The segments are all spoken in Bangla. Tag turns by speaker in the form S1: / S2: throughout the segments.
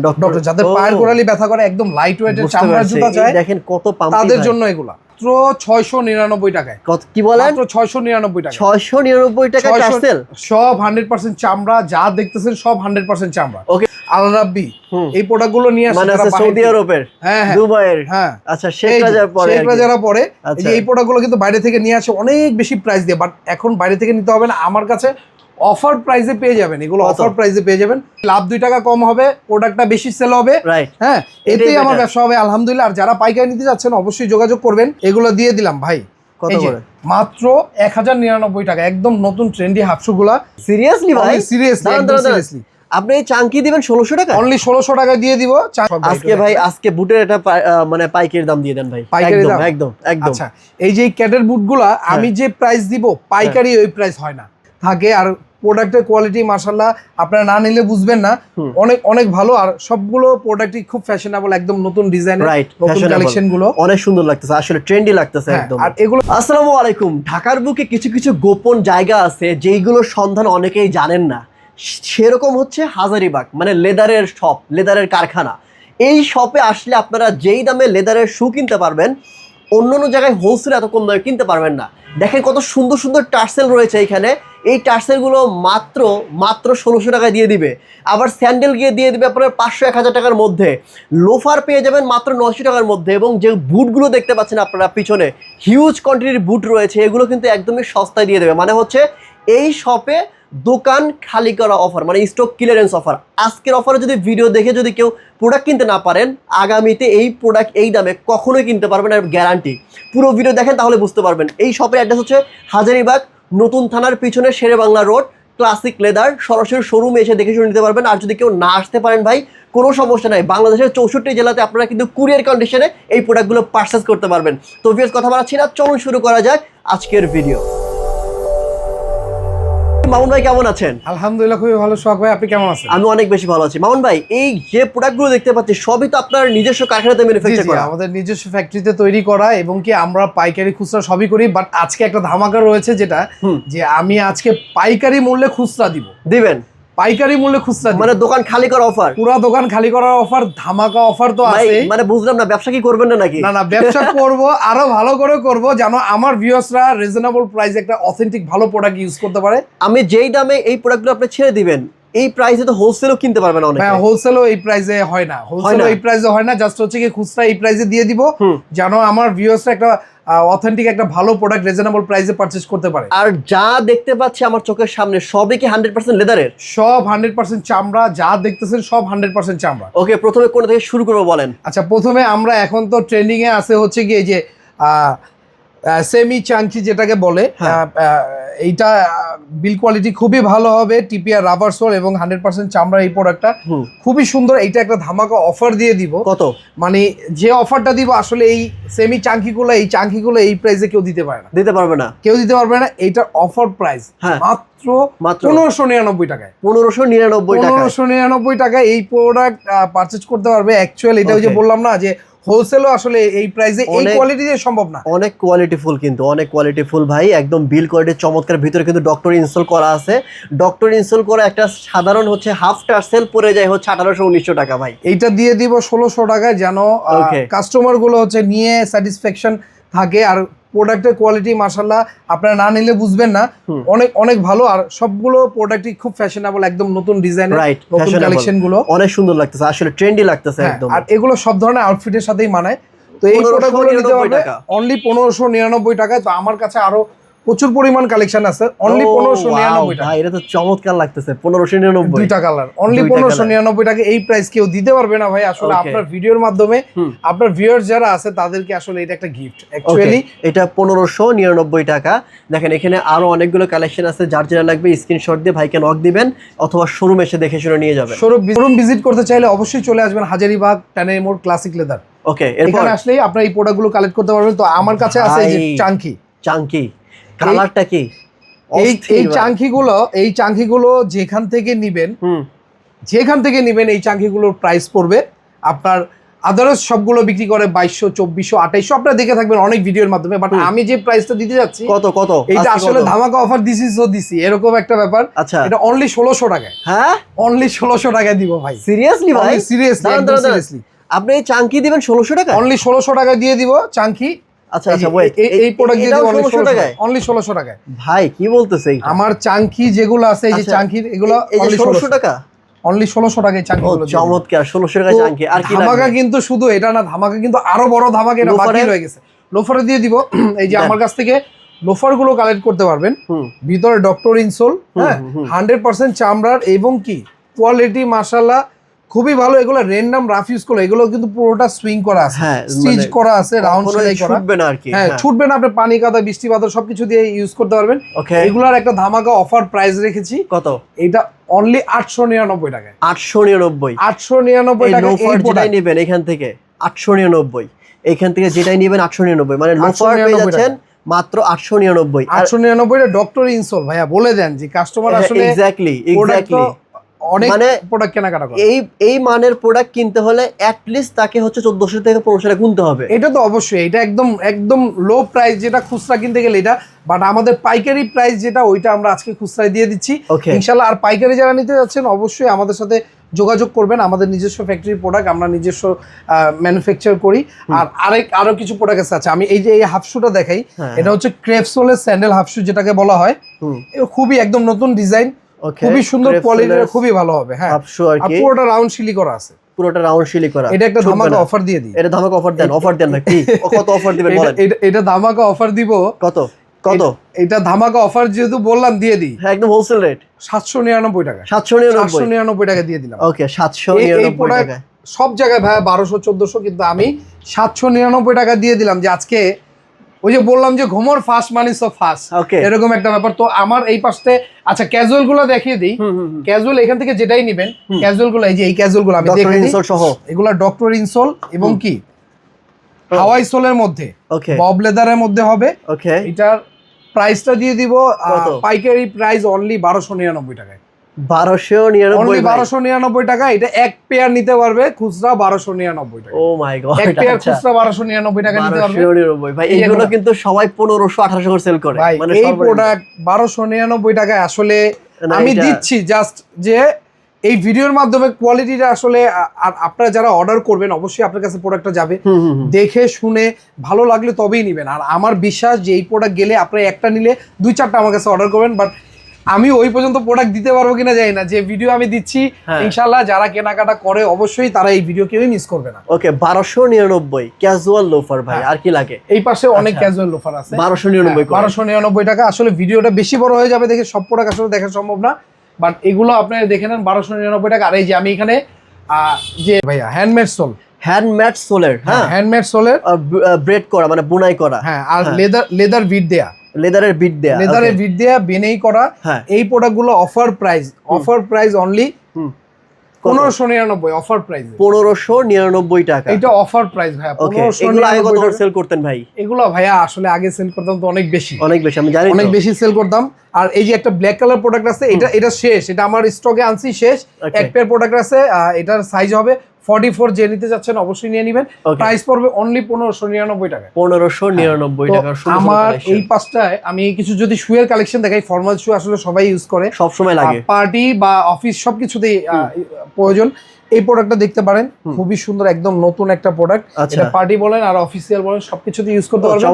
S1: ডক্টর যাদের পায়ের গোড়ালি ব্যথা করে, একদম লাইট ওয়েটের চামড়ার জুতা চায়,
S2: দেখেন কত পাম্পি,
S1: তাদের জন্য এগুলা মাত্র 699 টাকায়।
S2: কত কি বলেন?
S1: মাত্র 699 টাকা।
S2: 699 টাকা টার্সেল,
S1: সব 100% চামড়া, যা দেখতেছেন সব 100% চামড়া।
S2: ওকে,
S1: আল রাব্বি এই প্রোডাক্টগুলো নিয়ে আসে,
S2: মানে সৌদি আরবের,
S1: হ্যাঁ
S2: দুবাইয়ের,
S1: হ্যাঁ,
S2: আচ্ছা শেখ রাজার পরে,
S1: যারা পরে এই যে এই প্রোডাক্টগুলো কিন্তু বাইরে থেকে নিয়ে আসে অনেক বেশি প্রাইস দিয়ে, বাট এখন বাইরে থেকে নিতে হবে না, আমার কাছে অফার প্রাইসে পেয়ে যাবেন। এগুলো অফার প্রাইসে পেয়ে যাবেন, লাভ 2 টাকা কম হবে, প্রোডাক্টটা বেশি সেল হবে, হ্যাঁ, এতেই আমার ব্যবসা হবে আলহামদুলিল্লাহ। আর যারা পাইকারি নিতে যাচ্ছেন অবশ্যই যোগাযোগ করবেন। এগুলো দিয়ে দিলাম ভাই
S2: কত করে?
S1: মাত্র 1099 টাকা, একদম নতুন ট্রেন্ডি হাফশুগুলা।
S2: সিরিয়াসলি ভাই?
S1: সিরিয়াসলি
S2: আপনি এই চাঙ্কি দিবেন 1600 টাকা?
S1: অনলি 1600 টাকা দিয়ে দিব
S2: আজকে ভাই। আজকে বুটের এটা মানে পাইকারি দাম দিয়ে দেন ভাই,
S1: পাইকারি দাম
S2: একদম একদম।
S1: আচ্ছা, এই যে ক্যাটের বুটগুলা আমি যে প্রাইস দিব পাইকারি ওই প্রাইস হয় না, থাকে। আর প্রোডাক্টের কোয়ালিটি মাশাআল্লাহ আপনারা না নিলে বুঝবেন না, অনেক অনেক ভালো। আর সবগুলো প্রোডাক্টই খুব ফ্যাশনেবল, একদম নতুন ডিজাইনের, নতুন কালেকশন গুলো অনেক
S2: সুন্দর লাগতেছে, আসলে ট্রেন্ডি লাগতেছে একদম।
S1: আর এগুলো
S2: আসসালামু আলাইকুম। ঢাকার বুকে কিছু কিছু গোপন জায়গা আছে যেইগুলোর সন্ধান অনেকেই জানেন না, সেরকম হচ্ছে হাজারীবাগ, মানে লেদারের শপ, লেদারের কারখানা। এই শপে আসলে আপনারা যেই দামে লেদারের শু কিনতে পারবেন, অন্য জায়গায় হোলসেল এত কম দামে কিনতে পারবেন না। দেখেন কত সুন্দর সুন্দর টার্সেল রয়েছে এখানে। এই টার্সেলগুলো মাত্র 1600 টাকায় দিয়ে দিবে। আবার স্যান্ডেল গিয়ে দিয়ে দিবে আপনার 500-1000 টাকার মধ্যে। লোফার পেয়ে যাবেন মাত্র 900 টাকার মধ্যে। এবং যে বুটগুলো দেখতে পাচ্ছেন আপনারা পিছনে, হিউজ কোয়ান্টিটির বুট রয়েছে, এগুলো কিন্তু একদমই সস্তায় দিয়ে দেবে। মানে হচ্ছে এই শপে দোকান খালি করা অফার, মানে স্টক ক্লিয়ারেন্স অফার। আজকের অফারে যদি ভিডিও দেখে যদি কেউ প্রোডাক্ট কিনতে না পারেন, আগামীতে এই প্রোডাক্ট এই দামে কখনোই কিনতে পারবেন না, গ্যারান্টি। পুরো ভিডিও দেখেন তাহলে বুঝতে পারবেন। এই শপের অ্যাড্রেস হচ্ছে হাজারীবাগ, নতুন থানার পিছনে শেরে বাংলা রোড, ক্লাসিক লেদার। সরাসরি শোরুমে এসে দেখে শুনে নিতে পারবেন। আর যদি কেউ না আসতে পারেন ভাই, কোনো সমস্যা নাই, বাংলাদেশের 64 জেলাতে আপনারা কিন্তু কুরিয়ার কন্ডিশনে এই প্রোডাক্টগুলো পারচেস করতে পারবেন। তো ভিউয়ার্স, কথা বাড়াচ্ছি না, চলুন শুরু করা যাক আজকের ভিডিও। মামুন ভাই কেমন আছেন?
S1: আলহামদুলিল্লাহ খুবই ভালো। সোহাগ ভাই আপনি কেমন আছেন?
S2: আমি অনেক বেশি ভালো আছি। মামুন ভাই, এই যে প্রোডাক্টগুলো দেখতে পাচ্ছি সবই তো আপনার নিজস্ব কারখানাতে ম্যানুফ্যাকচার করা?
S1: আমাদের নিজস্ব ফ্যাক্টরিতে তৈরি করা, এবং কি আমরা পাইকারি খুচরা সবই করি। বাট আজকে একটা ধামাকা রয়েছে, যেটা যে আমি আজকে পাইকারি মূল্যে খুচরা দিবেন। পাইকারি মূল্যে খুচরা,
S2: মানে দোকান খালি করার অফার? পুরো
S1: দোকান খালি করার অফার, ধামাকা অফার তো আছে।
S2: মানে বুঝলাম না, ব্যবসা কি করবেন না নাকি?
S1: না, ব্যবসা করব, আরো ভালো করে করব, যেন আমার ভিউয়ার্সরা রিজনেবল প্রাইসে একটা অথেন্টিক ভালো প্রোডাক্ট ইউজ করতে পারে।
S2: আমি যেই দামে এই প্রোডাক্টগুলো আপনি ছেড়ে দিবেন, এই প্রাইসে তো হোলসেলও কিনতে পারবেন অনেকে।
S1: হ্যাঁ, হোলসেলও এই প্রাইসে হয় না, হোলসেলও এই প্রাইসে হয় না, জাস্ট হচ্ছে কি খুচরা এই প্রাইসে দিয়ে দিব, যেন আমার ভিউয়ার্সরা একটা অথেন্টিক একটা ভালো প্রোডাক্ট রিজনেবল প্রাইসে পারচেজ করতে পারে।
S2: আর যা দেখতে পাচ্ছি আমার চোখের সামনে সবই কি 100% লেদারের?
S1: সব 100% চামড়া, যা দেখতেছেন সব 100% চামড়া।
S2: ওকে, প্রথমে কোন থেকে শুরু করব বলেন?
S1: আচ্ছা, প্রথমে আমরা এখন তো ট্রেন্ডিং এ আছে হচ্ছে কি এই যে সেমি চাঙ্কি যেটাকে বলে, এইটা বিল কোয়ালিটি খুবই ভালো হবে, টিপিআর রাবার সোল এবং 100% চামড়া। এই প্রোডাক্টটা খুবই সুন্দর। এইটা একটা ধামাকা অফার দিয়ে দিব।
S2: কত?
S1: মানে যে অফারটা দিব, আসলে এই সেমি চাঙ্কিগুলো এই প্রাইসে কেউ দিতে পারে না, কেউ দিতে পারবে না। এইটার অফার প্রাইস মাত্র 1599 টাকায়। 1599 টাকায় এই প্রোডাক্ট পারচেজ করতে পারবে। অ্যাকচুয়ালি এটা ওই যে বললাম না, যে হোলসেলও আসলে এই প্রাইসে এই কোয়ালিটি দিয়ে সম্ভব না।
S2: অনেক কোয়ালিটিফুল, কিন্তু অনেক কোয়ালিটিফুল ভাই, একদম বিল কোয়ালিটি চমৎকার। ভিতরে কিন্তু ডক্টর ইনস্টল করা আছে। ডক্টর ইনস্টল করা একটা সাধারণ হচ্ছে হাফ টার্সেল পড়ে যায় হচ্ছে 1800-1900 টাকা ভাই।
S1: এইটা দিয়ে দিব 1600 টাকায়, যেন কাস্টমার গুলো হচ্ছে নিয়ে স্যাটিসফ্যাকশন থাকে। আর প্রোডাক্টের কোয়ালিটি মাশাআল্লাহ আপনারা না নিলে বুঝবেন না, অনেক অনেক ভালো। আর সবগুলো প্রোডাক্টই খুব ফ্যাশনেবল, একদম নতুন ডিজাইনের, নতুন কালেকশন গুলো অনেক
S2: সুন্দর লাগতেছে, আসলে ট্রেন্ডি লাগতেছে একদম।
S1: আর এগুলো সব ধরনের আউটফিটের সাথেই মানায়। তো এই প্রোডাক্টগুলো নিতে পারবে অনলি 1599 টাকায়। তো আমার কাছে আরো প্রচুর পরিমাণ কালেকশন আছে, অনলি 1599 টাকা।
S2: এটা তো চমৎকার লাগতেছে। 1599,
S1: দুইটা কালার, অনলি 1599 টাকা। এই প্রাইস কেউ দিতে পারবে না ভাই। আসলে আপনার ভিডিওর মাধ্যমে আপনার ভিউয়ার্স যারা আছে তাদেরকে আসলে এটা একটা গিফট। অ্যাকচুয়ালি এটা
S2: 1599 টাকা। দেখেন এখানে আরো অনেকগুলো কালেকশন আছে, যার যেটা লাগবে স্ক্রিনশট দিয়ে ভাইকে নক দিবেন, অথবা শোরুম এসে দেখে শুনে নিয়ে যাবেন।
S1: শোরুম ভিজিট করতে চাইলে অবশ্যই চলে আসবেন হাজারীবাগ টানের মোড়, ক্লাসিক লেদার।
S2: ওকে,
S1: এখানে আসলেই আপনারা এই প্রোডাক্টগুলো কালেক্ট করতে পারবেন। তো আমার কাছে আছে এই যে চাঙ্কি।
S2: কালারটা কি?
S1: এই চাঙ্কিগুলো যেখান থেকে নিবেন এই চাঙ্কিগুলোর প্রাইস পড়বে আপনার আদারস সবগুলো বিক্রি করে 2200, 2400, 2800, আপনারা দেখে থাকবেন অনেক ভিডিওর মাধ্যমে। বাট আমি যে প্রাইসটা দিতে যাচ্ছি
S2: কত কত
S1: এটা আসলে ধামাকা অফার দিছি এরকম একটা ব্যাপার।
S2: আচ্ছা,
S1: এটা অনলি 1600 টাকায়।
S2: হ্যাঁ,
S1: অনলি 1600 টাকায় দিব ভাই।
S2: সিরিয়াসলি ভাই?
S1: সিরিয়াসলি
S2: আপনি এই চাঙ্কি দিবেন 1600 টাকা?
S1: অনলি 1600 টাকায় দিয়ে দিব চাঙ্কি।
S2: আচ্ছা আচ্ছা, ওয়েট,
S1: এই প্রোডাক্ট দিয়ে দিব
S2: 1600 টাকায়?
S1: অনলি 1600 টাকায়।
S2: ভাই কি বলতেছে এইটা?
S1: আমার চাঙ্কি যেগুলো আছে এই যে চাঙ্কি এগুলো
S2: অনলি 1600 টাকা।
S1: অনলি 1600 টাকায় চাঙ্কি গুলো।
S2: চমৎকার, 1600 টাকা চাঙ্কি। আর কি
S1: ধামাকা কিন্তু শুধু এটা না, ধামাকা কিন্তু আরো বড় ধামাকা এটা বাকি রয়ে গেছে। লোফারে দিয়ে দিব। এই যে আমার কাছ থেকে লোফার গুলো কালেক্ট করতে পারবেন। ভিতরে ডক্টর ইনসোল, হ্যাঁ, 100% চামড়ার এবং কি কোয়ালিটি মাশাআল্লাহ খুবই ভালো। এগুলো র্যান্ডম রাফ ইউজ করে, এগুলো কিন্তু পুরোটা সুইং করা আছে, স্টিচ করা আছে, রাউন্ড সেলাই করা,
S2: ছুটবে না আর কি।
S1: হ্যাঁ, ছুটবে না। আপনি পানি কাদা বৃষ্টি বাদল সবকিছু দিয়ে ইউজ করতে পারবেন। এগুলার একটা ধামাকা অফার প্রাইস রেখেছি।
S2: কত?
S1: এটা অনলি 899 টাকায়।
S2: 899
S1: টাকা।
S2: লোফার যেটাই নেবেন এখান থেকে 899, এখান থেকে যেটাই নেবেন 899, মানে লোফার পেয়ে যাচ্ছেন মাত্র 899।
S1: 899 এর ডক্টর ইনসোল ভাইয়া বলে দেন যে কাস্টমার আসলে
S2: এক্স্যাক্টলি
S1: অনেক
S2: মানে
S1: প্রোডাক্ট কেনাকাটা করে।
S2: এই মানের প্রোডাক্ট কিনতে হলে অ্যাট লিস্ট তাকে হচ্ছে 1400 থেকে 1500 টাকা গুনতে হবে।
S1: এটা তো অবশ্যই, এটা একদম লো প্রাইস যেটা খুচরা কিনতে গেলে এটা। বাট আমাদের পাইকারি প্রাইস যেটা ওইটা আমরা আজকে খুচরায় দিয়ে দিচ্ছি ইনশাআল্লাহ। আর পাইকারি যারা নিতে যাচ্ছেন অবশ্যই আমাদের সাথে যোগাযোগ করবেন। আমাদের নিজস্ব ফ্যাক্টরি প্রোডাক্ট, আমরা নিজস্ব ম্যানুফ্যাকচার করি। আর আরো কিছু প্রোডাক্ট আছে। আমি এই যে এই হাফ শুটা দেখাই, এটা হচ্ছে ক্রেপসোলের স্যান্ডেল হাফ শু, যেটাকে বলা হয়। খুবই একদম নতুন ডিজাইন, খুবই সুন্দর কোয়ালিটির, খুবই ভালো হবে। হ্যাঁ, আর পুরোটা রাউন্ড শিলি করা আছে,
S2: পুরোটা রাউন্ড শিলি করা।
S1: এটা একটা ধামাকা অফার দিয়ে দিই।
S2: এটা ধামাকা অফার দেন, অফার দেন ভাই। কি কত অফার দিবেন বলেন?
S1: এটা ধামাকা অফার দিব। কত? এটা ধামাকা অফার যেহেতু বললাম দিয়ে দিই।
S2: হ্যাঁ, একদম হোলসেল রেট
S1: 799 টাকা।
S2: 799
S1: টাকা দিয়ে দিলাম।
S2: ওকে, 799 টাকা।
S1: সব জায়গায় ভাই 1200, 1400, কিন্তু আমি 799 টাকা দিয়ে দিলাম। যে আজকে ওই যে বললাম যে ঘুমোর ফাস্ট মানি সব ফাস্ট, এরকম একটা ব্যাপার। তো আমার এই পাশে আচ্ছা ক্যাজুয়াল গুলো দেখিয়ে দিই। ক্যাজুয়াল এখান থেকে যেটাই নিবেন, ক্যাজুয়াল গুলো এই যে এই ক্যাজুয়াল গুলো আমি দেখিয়ে দিই সহ। এগুলা ডক্টর ইনসোল এবং কি হাওয়াই সোলের মধ্যে, বব লেদারের মধ্যে হবে। এটার প্রাইসটা দিয়ে দিব পাইকারি প্রাইস অনলি 1299 টাকায়। 1299 টাকা। এটা এক পেয়ার নিতে পারবে, খুচরা 1299 টাকা। ও মাই গড, এক পেয়ার খুচরা 1299 টাকা নিতে পারবে।
S2: 1299 ভাই, এইগুলো কিন্তু সবাই 1500 1800 করে সেল করে।
S1: মানে এই প্রোডাক্ট 1299 টাকায় আসলে আমি দিচ্ছি জাস্ট যে এই ভিডিওর মাধ্যমে কোয়ালিটিটা আসলে। আর আপনারা যারা অর্ডার করবেন অবশ্যই আপনার কাছে প্রোডাক্টটা যাবে, দেখে শুনে ভালো লাগলে তবেই নেবেন। আর আমার বিশ্বাস যে এই প্রোডাক্ট গেলে আপনারা একটা নিলে 2-4টা আমার কাছে অর্ডার করবেন। বাট আমি ওই পর্যন্ত প্রোডাক্ট দিতে পারবো কিনা জানি না। যে ভিডিও আমি দিচ্ছি ইনশাআল্লাহ যারা কেনাকাটা করে অবশ্যই তারা এই ভিডিও কেউই মিস করবে না।
S2: ওকে, 1299 ক্যাজুয়াল লোফার ভাই। আর কি লাগে?
S1: এই পাশে অনেক ক্যাজুয়াল লোফার আছে।
S2: 1299
S1: টাকা। আসলে ভিডিওটা বেশি বড় হয়ে যাবে দেখে সব প্রোডাক্ট আসলে দেখা সম্ভব না। বাট এগুলো আপনারা দেখে নেন 1299 টাকা। আর এই যে আমি এখানে যে ভাইয়া হ্যান্ডমেড সোলের, হ্যাঁ, হ্যান্ডমেড সোলের
S2: ব্রেড করা, মানে বুনাই করা,
S1: হ্যাঁ, আর লেদার বিট দেয়া,
S2: লেদারের বিট দেয়া
S1: বেনেই করা। এই প্রোডাক্টগুলো offer price only 1599 offer price.
S2: 1599 টাকা।
S1: এটা অফার প্রাইস ভাইয়া। 1599
S2: এগুলো আগে কত সেল করতেন ভাই?
S1: এগুলো ভাইয়া আসলে আগে সেল করতাম তো অনেক বেশি,
S2: আমি জানি,
S1: অনেক বেশি সেল করতাম। আর এই যে একটা ব্ল্যাক কালার প্রোডাক্ট আছে, এটা শেষ, এটা আমার স্টকে আনছি শেষ। এক পেয়ার প্রোডাক্ট আছে, এটার সাইজ হবে 44। যে নিতে যাচ্ছেন অবশ্যই নিয়ে নেবেন। প্রাইস পড়বে অনলি 1599 টাকা।
S2: 1599 টাকা।
S1: আমার এই পাঁচটায় আমি কিছু যদি শুয়ের কালেকশন দেখাই, ফর্মাল শু আসলে সবাই ইউজ করে,
S2: সব সময় লাগে,
S1: পার্টি বা অফিস সবকিছুতেই প্রয়োজন। এই প্রোডাক্টটা দেখতে পারেন, খুবই সুন্দর, একদম নতুন একটা প্রোডাক্ট। এটা পার্টি বলেন আর অফিসিয়াল বলেন সবকিছুতে ইউজ করতে পারবেন।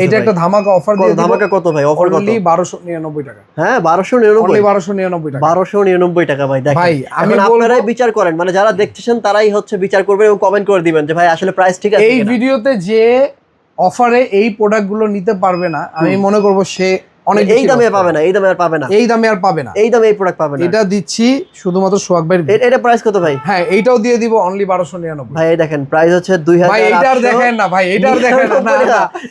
S1: এটা একটা ধামাকা অফার দিয়ে দিই।
S2: ধামাকা কত ভাই? অফার কত?
S1: 1299 টাকা।
S2: হ্যাঁ, 1299 টাকা। 1299 টাকা ভাই। দেখেন ভাই, আপনারাই বিচার করেন, মানে যারা দেখতেছেন তারাই হচ্ছে বিচার করবেন এবং কমেন্ট করে দিবেন যে ভাই আসলে প্রাইস ঠিক আছে।
S1: এই ভিডিওতে যে অফারে এই প্রোডাক্টগুলো নিতে পারবে না, আমি মনে করব সে অনেক
S2: এই দামে পাবে না, এই দামে আর পাবে না,
S1: এই দামে আর পাবে না,
S2: এই দামে এই প্রোডাক্ট পাবে না।
S1: এটা দিচ্ছি শুধুমাত্র সোহাগ ভাই।
S2: এটা প্রাইস কত ভাই?
S1: হ্যাঁ, এইটাও দিয়ে দিব অনলি 1299
S2: ভাই। দেখেন প্রাইস হচ্ছে 2000।
S1: ভাই এটা আর দেখেন না ভাই, এটা আর দেখেন না,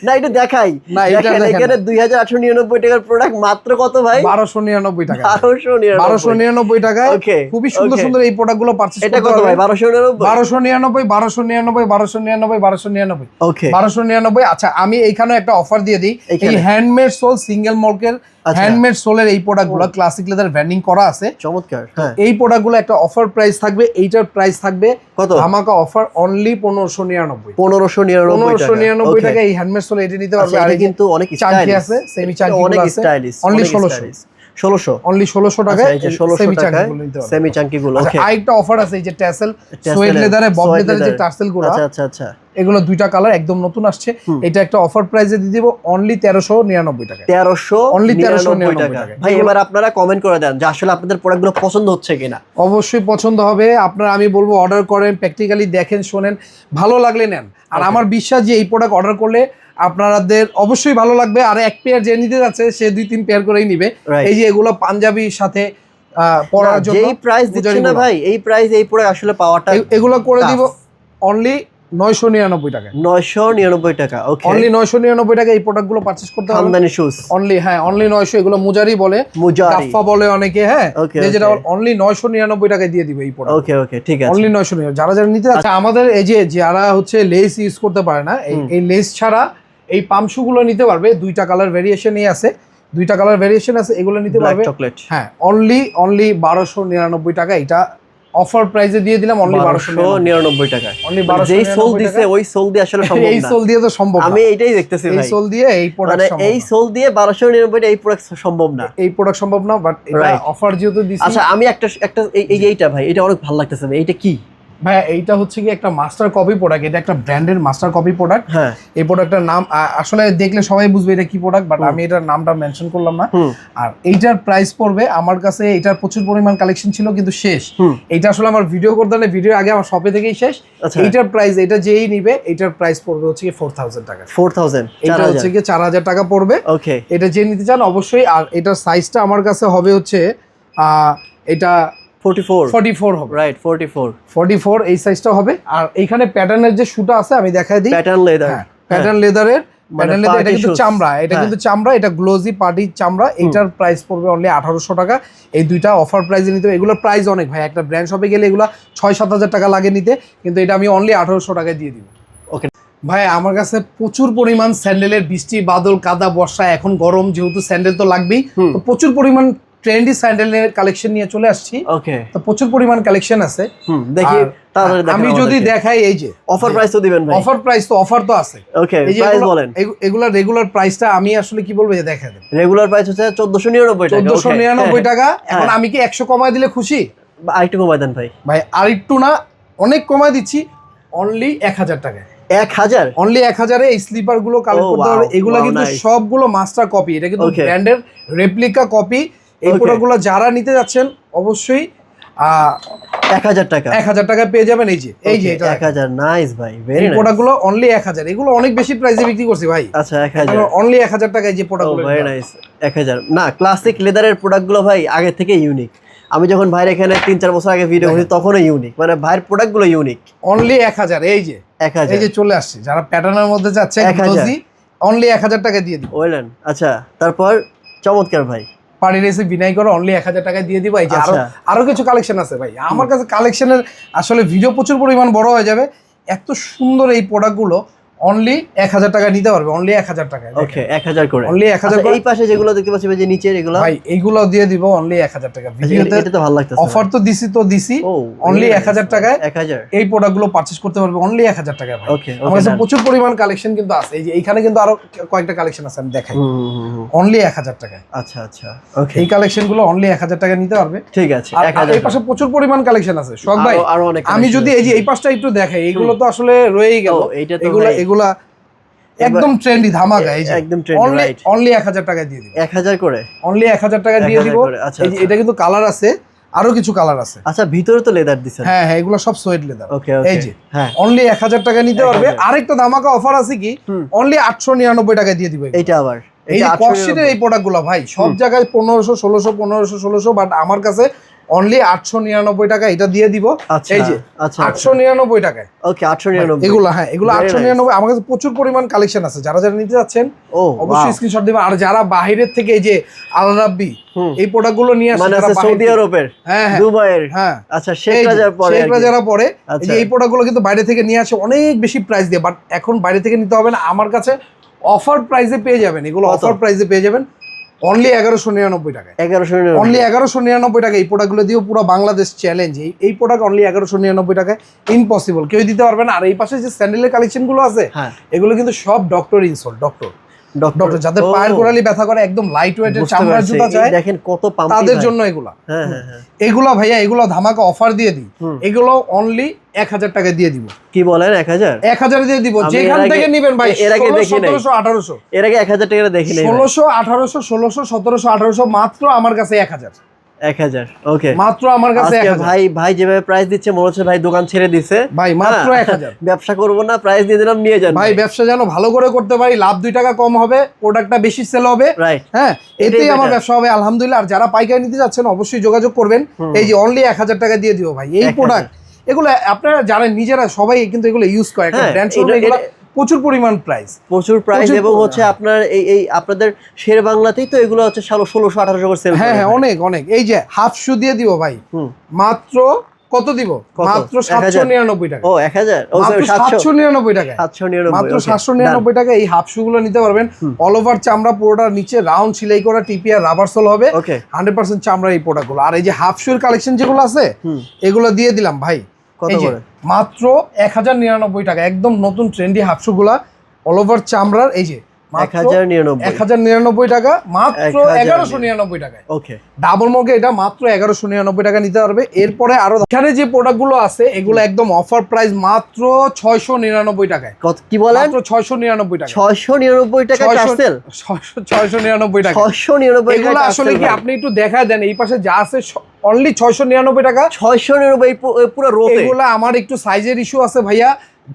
S2: না এটা দেখাই
S1: না, এটা দেখেন
S2: এখানে 2899 টাকার প্রোডাক্ট মাত্র কত ভাই?
S1: 1299 টাকা।
S2: 1299
S1: টাকায় খুবই সুন্দর সুন্দর এই প্রোডাক্টগুলো পারচেজ করতে
S2: পারবেন। এটা কত ভাই?
S1: 1299। ওকে, 1299। আচ্ছা, আমি এইখানে একটা অফার দিয়ে দিই। এই হ্যান্ডমেড সোল সিঙ্গেল হলমার্কের হ্যান্ডমেড সোলের এই প্রোডাক্টগুলো ক্লাসিক লেদার ব্র্যান্ডিং করা আছে,
S2: চমৎকার। হ্যাঁ,
S1: এই প্রোডাক্টগুলো একটা অফার প্রাইস থাকবে, এইটার প্রাইস থাকবে
S2: কত?
S1: ধামাকা অফার অনলি 1599
S2: 1599
S1: টাকা। এই হ্যান্ডমেড সোল এটা নিতে পারবে। আর
S2: কিন্তু অনেক
S1: চাঙ্কি আছে, সেমি চাঙ্কি
S2: অনেক
S1: আছে,
S2: স্টাইলিশ,
S1: অনলি
S2: 1600
S1: অনলি 1600 টাকায়
S2: এই যে 1600 টাকায় সেমি চাঙ্কি গুলো। ওকে,
S1: আরেকটা অফার আছে, এই যে ট্যাসেল সুয়েড লেদারে বব লেদারে যে টার্সেল গুলো,
S2: আচ্ছা,
S1: এগুলো দুইটা কালার একদম নতুন আসছে, এটা একটা অফার প্রাইসে দিয়ে দিব অনলি 1399 টাকা।
S2: 1399 টাকা। ভাই এবার আপনারা কমেন্ট করে দেন যে আসলে আপনাদের প্রোডাক্টগুলো পছন্দ হচ্ছে কিনা।
S1: অবশ্যই পছন্দ হবে আপনারা, আমি বলবো অর্ডার করেন, প্র্যাকটিক্যালি দেখেন, শোনেন, ভালো লাগলে নেন। আর আমার বিশ্বাস যে এই প্রোডাক্ট অর্ডার করলে আপনাদের অবশ্যই ভালো লাগবে। আর এক পেয়ার যে নিতে যাচ্ছে সে 2-3 পেয়ার করেই নিবে। এই যে এগুলো পাঞ্জাবির সাথে পরার জন্য
S2: যেই প্রাইস দিচ্ছেন না ভাই, এই প্রাইস এই প্রোডাক্ট আসলে পাওয়াটা,
S1: এগুলো করে দিব অনলি 999 টাকা।
S2: 999 টাকা। ওকে,
S1: অনলি 999 টাকা এই প্রোডাক্টগুলো পারচেজ করতে হবে।
S2: খানদানি শুজ
S1: অনলি, হ্যাঁ অনলি 900। এগুলো মুজারি বলে, কাফা বলে অনেকে, হ্যাঁ যেটা অনলি 999 টাকায় দিয়ে দিবে এই প্রোডাক্ট।
S2: ওকে, ঠিক আছে,
S1: অনলি 999। যারা নিতে যাচ্ছে আমাদের এই যে যারা হচ্ছে লেস ইউজ করতে পারে না, এই লেস ছাড়া এই পামশুগুলো নিতে পারবে। দুইটা কালার ভেরিয়েশনই আছে, এগুলো নিতে পারবে। হ্যাঁ অনলি 1299 টাকা। এটা অফার প্রাইসে দিয়ে দিলাম অনলি
S2: 1299 টাকা।
S1: অনলি
S2: যেই সোল দিছে ওই সোল দিয়ে আসলে সম্ভব না,
S1: এই সোল দিয়ে তো সম্ভব না।
S2: আমি এইটাই দেখতেছি ভাই,
S1: এই সোল দিয়ে এই প্রোডাক্ট সম্ভব না,
S2: এই সোল দিয়ে 1299 এই প্রোডাক্ট সম্ভব না,
S1: এই প্রোডাক্ট সম্ভব না। বাট এটা অফার যেহেতু দিছি।
S2: আচ্ছা, আমি একটা এইটা ভাই, এটা অনেক ভালো লাগতেছে ভাই। এইটা কি
S1: ভাই? এইটা হচ্ছে কি একটা মাস্টার কপি প্রোডাক্ট, এটা একটা ব্র্যান্ডের মাস্টার কপি প্রোডাক্ট।
S2: হ্যাঁ,
S1: এই প্রোডাক্টের নাম আসলে দেখলে সবাই বুঝবে এটা কি প্রোডাক্ট, বাট আমি এটার নামটা মেনশন করলাম না। আর এইটার প্রাইস পড়বে আমার কাছে, এটার প্রচুর পরিমাণ কালেকশন ছিল কিন্তু শেষ। এইটা আসলে আমার ভিডিও করতে হলে ভিডিও আগে আমার শপে থেকেই শেষ। এইটার প্রাইস, এটা যেই নিবে এইটার প্রাইস পড়বে হচ্ছে কি 4000 টাকা।
S2: 4000,
S1: এটা হচ্ছে কি 4000 টাকা পড়বে।
S2: ওকে,
S1: এটা যে নিতে চান অবশ্যই। আর এটার সাইজটা আমার কাছে হবে হচ্ছে এটা 44 হবে,
S2: রাইট, 44
S1: এই সাইজটা হবে। আর এইখানে প্যাটার্নের যে শুটা আছে আমি দেখাই দিই।
S2: প্যাটার্ন লেদার,
S1: প্যাটার্ন লেদারের, এটা কিন্তু চামড়া, এটা কিন্তু চামড়া, এটা গ্লোজি পার্টি চামড়া। এটার প্রাইস পড়বে অনলি 1800 টাকা। এই দুইটা অফার প্রাইসে নিতে হবে। এগুলোর প্রাইস অনেক ভাই, একটা ব্র্যান্ড শপে গেলে এগুলো 6-7 হাজার টাকা লাগে নিতে, কিন্তু এটা আমি অনলি 1800 টাকায় দিয়ে দিব।
S2: ওকে
S1: ভাই আমার কাছে প্রচুর পরিমাণ স্যান্ডেলের, বৃষ্টি বাদল কাদা বর্ষা, এখন গরম যেহেতু স্যান্ডেল তো লাগবেই, তো প্রচুর পরিমাণ ট্রেন্ডি স্যান্ডেলের কালেকশন নিয়ে চলে আসছি।
S2: ওকে,
S1: তো প্রচুর পরিমাণ কালেকশন আছে,
S2: দেখি
S1: আমি যদি দেখাই। এই যে
S2: অফার প্রাইস তো দিবেন ভাই।
S1: অফার প্রাইস তো অফার তো আছে।
S2: ওকে, প্রাইস বলেন।
S1: এগুলা রেগুলার প্রাইসটা আমি আসলে কি বলবো, দেখা দেন।
S2: রেগুলার প্রাইস হচ্ছে 1499 টাকা।
S1: 1499 টাকা। এখন আমি কি 100 কমায় দিলে খুশি?
S2: আরেকটু কমায় দেন ভাই।
S1: ভাই আরেকটু না, অনেক কমায় দিচ্ছি, অনলি 1000 টাকা।
S2: 1000,
S1: অনলি 1000 এ এই স্লিপার গুলো কালেক্ট করতে হবে। এগুলো কিন্তু সবগুলো মাস্টার কপি, এটা কিন্তু ব্র্যান্ডের রেপ্লিকা কপি। এই প্রোডাক্টগুলো যারা নিতে যাচ্ছেন অবশ্যই
S2: 1000 টাকা,
S1: 1000 টাকা পেয়ে যাবেন। এই যে
S2: 1000, নাইস ভাই, ভেরি নাইস।
S1: প্রোডাক্টগুলো অনলি 1000, এগুলো অনেক বেশি প্রাইসে বিক্রি করছি ভাই।
S2: আচ্ছা, 1000,
S1: অনলি 1000 টাকায় যে প্রোডাক্টগুলো,
S2: ভেরি নাইস। 1000 না, ক্লাসিক লেদারের প্রোডাক্টগুলো ভাই আগে থেকে ইউনিক। আমি যখন ভাইয়ের এখানে 3-4 বছর আগে ভিডিও করি তখনও ইউনিক, মানে ভাইয়ের প্রোডাক্টগুলো ইউনিক।
S1: অনলি 1000, এই যে
S2: 1000,
S1: এই যে চলে আসছে। যারা প্যাটার্নের মধ্যে যাচ্ছে অনলি 1000 টাকা দিয়ে দিব।
S2: বললেন আচ্ছা, তারপর চমৎকার ভাই
S1: পার্টি রেসে বিনাই করে অনলি 1000 টাকায় দিয়ে দিব। এই যে আরো কিছু কালেকশন আছে ভাই আমার কাছে। কালেকশনের আসলে ভিডিও প্রচুর পরিমাণ বড় হয়ে যাবে। এত সুন্দর এই প্রোডাক্টগুলো অনলি 1000 টাকা নিতে পারবে, অনলি 1000 টাকা।
S2: ওকে, 1000 করে,
S1: অনলি 1000 করে।
S2: এই পাশে যেগুলো দেখতে পাচ্ছি যে নিচের এগুলো
S1: ভাই এইগুলো দিয়ে দিব অনলি 1000 টাকা। ভিডিওতে
S2: এটা তো ভালো লাগতেছে,
S1: অফার তো দিছি অনলি 1000 টাকায়।
S2: 1000
S1: এই প্রোডাক্টগুলো পারচেজ করতে পারবে অনলি 1000 টাকায় ভাই।
S2: ওকে,
S1: আমার কাছে প্রচুর পরিমাণ কালেকশন কিন্তু আছে। এই যে এইখানে কিন্তু আরো কয়েকটা কালেকশন আছে, আমি দেখাই। অনলি 1000 টাকায়।
S2: আচ্ছা, ওকে,
S1: এই কালেকশনগুলো অনলি 1000 টাকা নিতে পারবে।
S2: ঠিক আছে,
S1: 1000। এই পাশে প্রচুর পরিমাণ কালেকশন আছে শখ ভাই। আমি যদি এই যে এই পাশটা একটু দেখাই, এইগুলো তো আসলে রয়েই গেল। এগুলা একদম ট্রেন্ডি ধামাকা। এই যে
S2: একদম ট্রেন্ডি, রাইট।
S1: অনলি 1000 টাকা দিয়ে দিব।
S2: 1000 করে,
S1: অনলি 1000 টাকা দিয়ে দিব। এই যে এটা কিন্তু কালার আছে, আরো কিছু কালার আছে।
S2: আচ্ছা, ভিতরে তো লেদার দিছেন।
S1: হ্যাঁ, এগুলো সব সোয়েট লেদার।
S2: ওকে,
S1: এই যে অনলি 1000 টাকা নিতে পারবে। আরেকটা ধামাকা অফার আছে কি, অনলি 899 টাকা দিয়ে দিব।
S2: এটা আবার
S1: এই যে কস্টশিটের এই প্রোডাক্টগুলো ভাই সব জায়গায় 1500 1600 1500 1600, বাট আমার কাছে অনলি 899 টাকা এটা দিয়ে দিব। এই যে 899 টাকায়।
S2: ওকে, 899
S1: এগুলো, হ্যাঁ এগুলো 899। আমার কাছে প্রচুর পরিমাণ কালেকশন আছে। যারা নিতে যাচ্ছেন অবশ্যই স্ক্রিনশট দিবেন। আর যারা বাইরের থেকে এই যে আল রাব্বি এই প্রোডাক্টগুলো নিয়ে আসে,
S2: যারা সৌদি আরবের,
S1: হ্যাঁ
S2: দুবাইয়ের,
S1: হ্যাঁ
S2: আচ্ছা শেখ রাজার পরে,
S1: এই যে এই প্রোডাক্টগুলো কিন্তু বাইরে থেকে নিয়ে আসে অনেক বেশি প্রাইস দিয়ে, বাট এখন বাইরে থেকে নিতে হবে না, আমার কাছে অফার প্রাইসে পেয়ে যাবেন। এগুলো অফার প্রাইসে পেয়ে যাবেন অনলি 1199 টাকায়।
S2: 1199
S1: অনলি 1199 টাকা। এই প্রোডাক্টগুলো দিয়েও পুরো বাংলাদেশ চ্যালেঞ্জ। এই প্রোডাক্ট অনলি 1199 টাকায়, ইম্পসিবল, কেউ দিতে পারবে না। আর এই পাশে যে স্যান্ডেলের কালেকশনগুলো আছে এগুলো কিন্তু সব ডক্টর ইনসোল, ডক্টর যাদের পায়ের গোড়ালি ব্যথা করে, একদম লাইট ওয়েটের চামড়ার জুতা চায়,
S2: দেখেন কত পাম্পি
S1: তাদের জন্য এগুলা। এগুলা ভাইয়া, এগুলো ধামাকা অফার দিয়ে দিই। এগুলো অনলি 1000 টাকা দিয়ে দিব।
S2: কি বলেন 1000?
S1: 1000 দিয়ে দিব। যেখান থেকে নেবেন ভাই,
S2: এর আগে দেখি নাই,
S1: 1700 1800,
S2: এর আগে 1000 টাকা দেখি নাই।
S1: 1600 1800 1600 1700 1800, মাত্র আমার কাছে 1000।
S2: 1000 ওকে,
S1: মাত্র আমার কাছে 1000।
S2: ভাই যেভাবে প্রাইস দিচ্ছে মনে হচ্ছে ভাই দোকান ছেড়ে দিছে
S1: ভাই, মাত্র 1000।
S2: ব্যবসা করব না, প্রাইস দিয়ে দিলাম, নিয়ে যান
S1: ভাই। ব্যবসা যেন ভালো করে করতে পারি, লাভ 2 টাকা কম হবে, প্রোডাক্টটা বেশি সেল হবে,
S2: রাইট?
S1: হ্যাঁ, এতেই আমার ব্যবসা হবে আলহামদুলিল্লাহ। আর যারা পাইকারি নিতে যাচ্ছেন অবশ্যই যোগাযোগ করবেন। এই যে অনলি 1000 টাকা দিয়ে দিও ভাই। এই প্রোডাক্ট এগুলো আপনারা জানেন, নিজেরা সবাই কিন্তু এগুলো ইউজ করে, একটা ব্র্যান্ড শোরুম, এগুলো প্রচুর পরিমাণ প্রাইস, এবং হচ্ছে আপনার এই আপনাদের শের বাংলাতেই তো এগুলো হচ্ছে 1600 1800 করে সেল। হ্যাঁ, অনেক অনেক। এই যে হাফ শু দিয়ে দিব ভাই, মাত্র কত দিব? মাত্র 799 টাকা।
S2: ও 1000, ও
S1: 799 টাকা,
S2: 799,
S1: মাত্র 799 টাকা। এই হাফ শু গুলো নিতে পারবেন। অল ওভার চামড়া, পুরোটার নিচে রাউন্ড সেলাই করা টিপিআর রাবার সোল হবে, 100% চামড়া এই প্রোডাক্টগুলো। আর এই যে হাফ শুর কালেকশন যেগুলো আছে এগুলো দিয়ে দিলাম ভাই,
S2: কত করে?
S1: মাত্র 1099 টাকা। একদম নতুন ট্রেন্ডি হাফ শু গুলা, অল ওভার চামড়ার। এই যে 1099 টাকা, মাত্র 1199 টাকায়।
S2: ওকে,
S1: ডাবল মগে এটা মাত্র 1199 টাকা নিতে পারবে। এরপরে আরো এখানে যে প্রোডাক্টগুলো আছে এগুলো একদম অফার প্রাইস, মাত্র 699 টাকায়।
S2: কত? কি বলেন?
S1: মাত্র 699 টাকা।
S2: 699 টাকা টার্সেল?
S1: 699 টাকা।
S2: 699
S1: এগুলো আসলে কি আপনি একটু দেখায় দেন, এই পাশে যা আছে অনলি 699 টাকা।
S2: 699 পুরো রোতে।
S1: এগুলো আমার একটু সাইজের ইস্যু আছে ভাইয়া,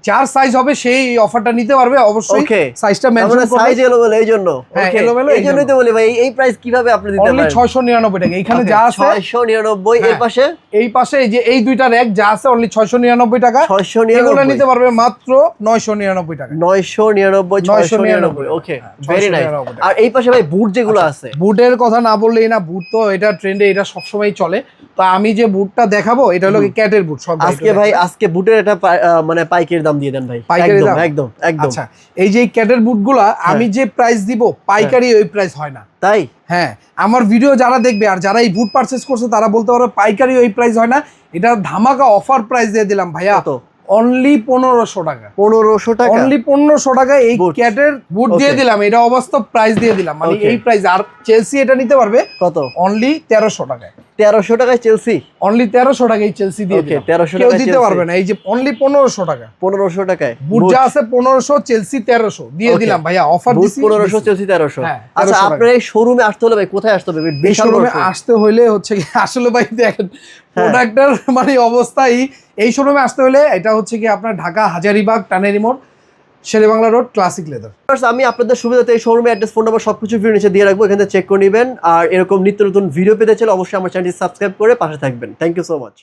S1: যার সাইজ হবে সেই অফারটা নিতে পারবে। অবশ্যই সাইজটা মেনশন করবেন।
S2: সাইজ এলোমেলো এই জন্য। এইজন্যই তো বলি ভাই, এই প্রাইস কিভাবে আপনি দিতে পারেন?
S1: অনলি 699 টাকা। এখানে যা আছে
S2: 699। এর পাশে,
S1: এই পাশে এই যে এই দুইটা র‍্যাক যা আছে অনলি 699 টাকা।
S2: 699
S1: এগুলো নিতে পারবে মাত্র 999 টাকা।
S2: 999। ওকে, ভেরি নাইস। আর এই পাশে ভাই বুট যেগুলো আছে,
S1: বুটের কথা না বললেই না। বুট তো এটা ট্রেন্ডে, এটা সবসময় চলে। তো আমি যে বুটটা দেখাবো এটা হলো ক্যাটের বুট। সব
S2: আজকে বুটের এটা মানে পাইকারি দাম দিয়ে দেন ভাই,
S1: পাইকারি দাম
S2: একদম।
S1: আচ্ছা, এই যে ক্যাটের বুটগুলা আমি যে প্রাইস দিব পাইকারি ওই প্রাইস হয় না,
S2: তাই?
S1: হ্যাঁ, আমার ভিডিও যারা দেখবে আর যারা এই বুট পারচেজ করছে তারা বলতে পারবে পাইকারি ওই প্রাইস হয় না। এটা ধামাকা অফার প্রাইস দিয়ে দিলাম ভাইয়া, অনলি 1500 টাকা।
S2: 1500 টাকা,
S1: অনলি 1500 টাকা এই ক্যাটের বুট দিয়ে দিলাম। এটা অবাস্তব প্রাইস দিয়ে দিলাম, মানে এই প্রাইস। আর চেলসি এটা নিতে পারবে কত? অনলি 1300 টাকায়।
S2: 1300 টাকায় চেলসি?
S1: অনলি 1300 টাকায় চেলসি দিয়ে দিলাম।
S2: 1300
S1: কেউ দিতে পারবে না। এই যে অনলি 1500 টাকা।
S2: 1500 টাকায়
S1: বুট যা আছে 1500, চেলসি 1300 দিয়ে দিলাম ভাইয়া। অফার দিছি
S2: 1500, চেলসি 1300। আচ্ছা, আপনার এই শোরুমে আসতে হলে ভাই কোথায় আসতে হবে?
S1: এই শোরুমে আসতে হলে হচ্ছে কি, আসলে ভাই দেখেন প্রোডাক্টের মানে অবস্থাই। এই শোরুমে আসতে হলে এটা হচ্ছে কি আপনার ঢাকা হাজারীবাগ টানেরি মোড়, শেরেবাংলা রোড, ক্লাসিক লেদার।
S2: আমি আপনাদের সুবিধাতে এই শোরুমে অ্যাড্রেস, ফোন নাম্বার সবকিছু ভিডিও নিচে দিয়ে রাখবো, এখান থেকে চেক করে নেবেন। আর এরকম নিত্য নতুন ভিডিও পেতে চাইলে অবশ্যই আমার চ্যানেলটি সাবস্ক্রাইব করে পাশে থাকবেন। Thank you so much.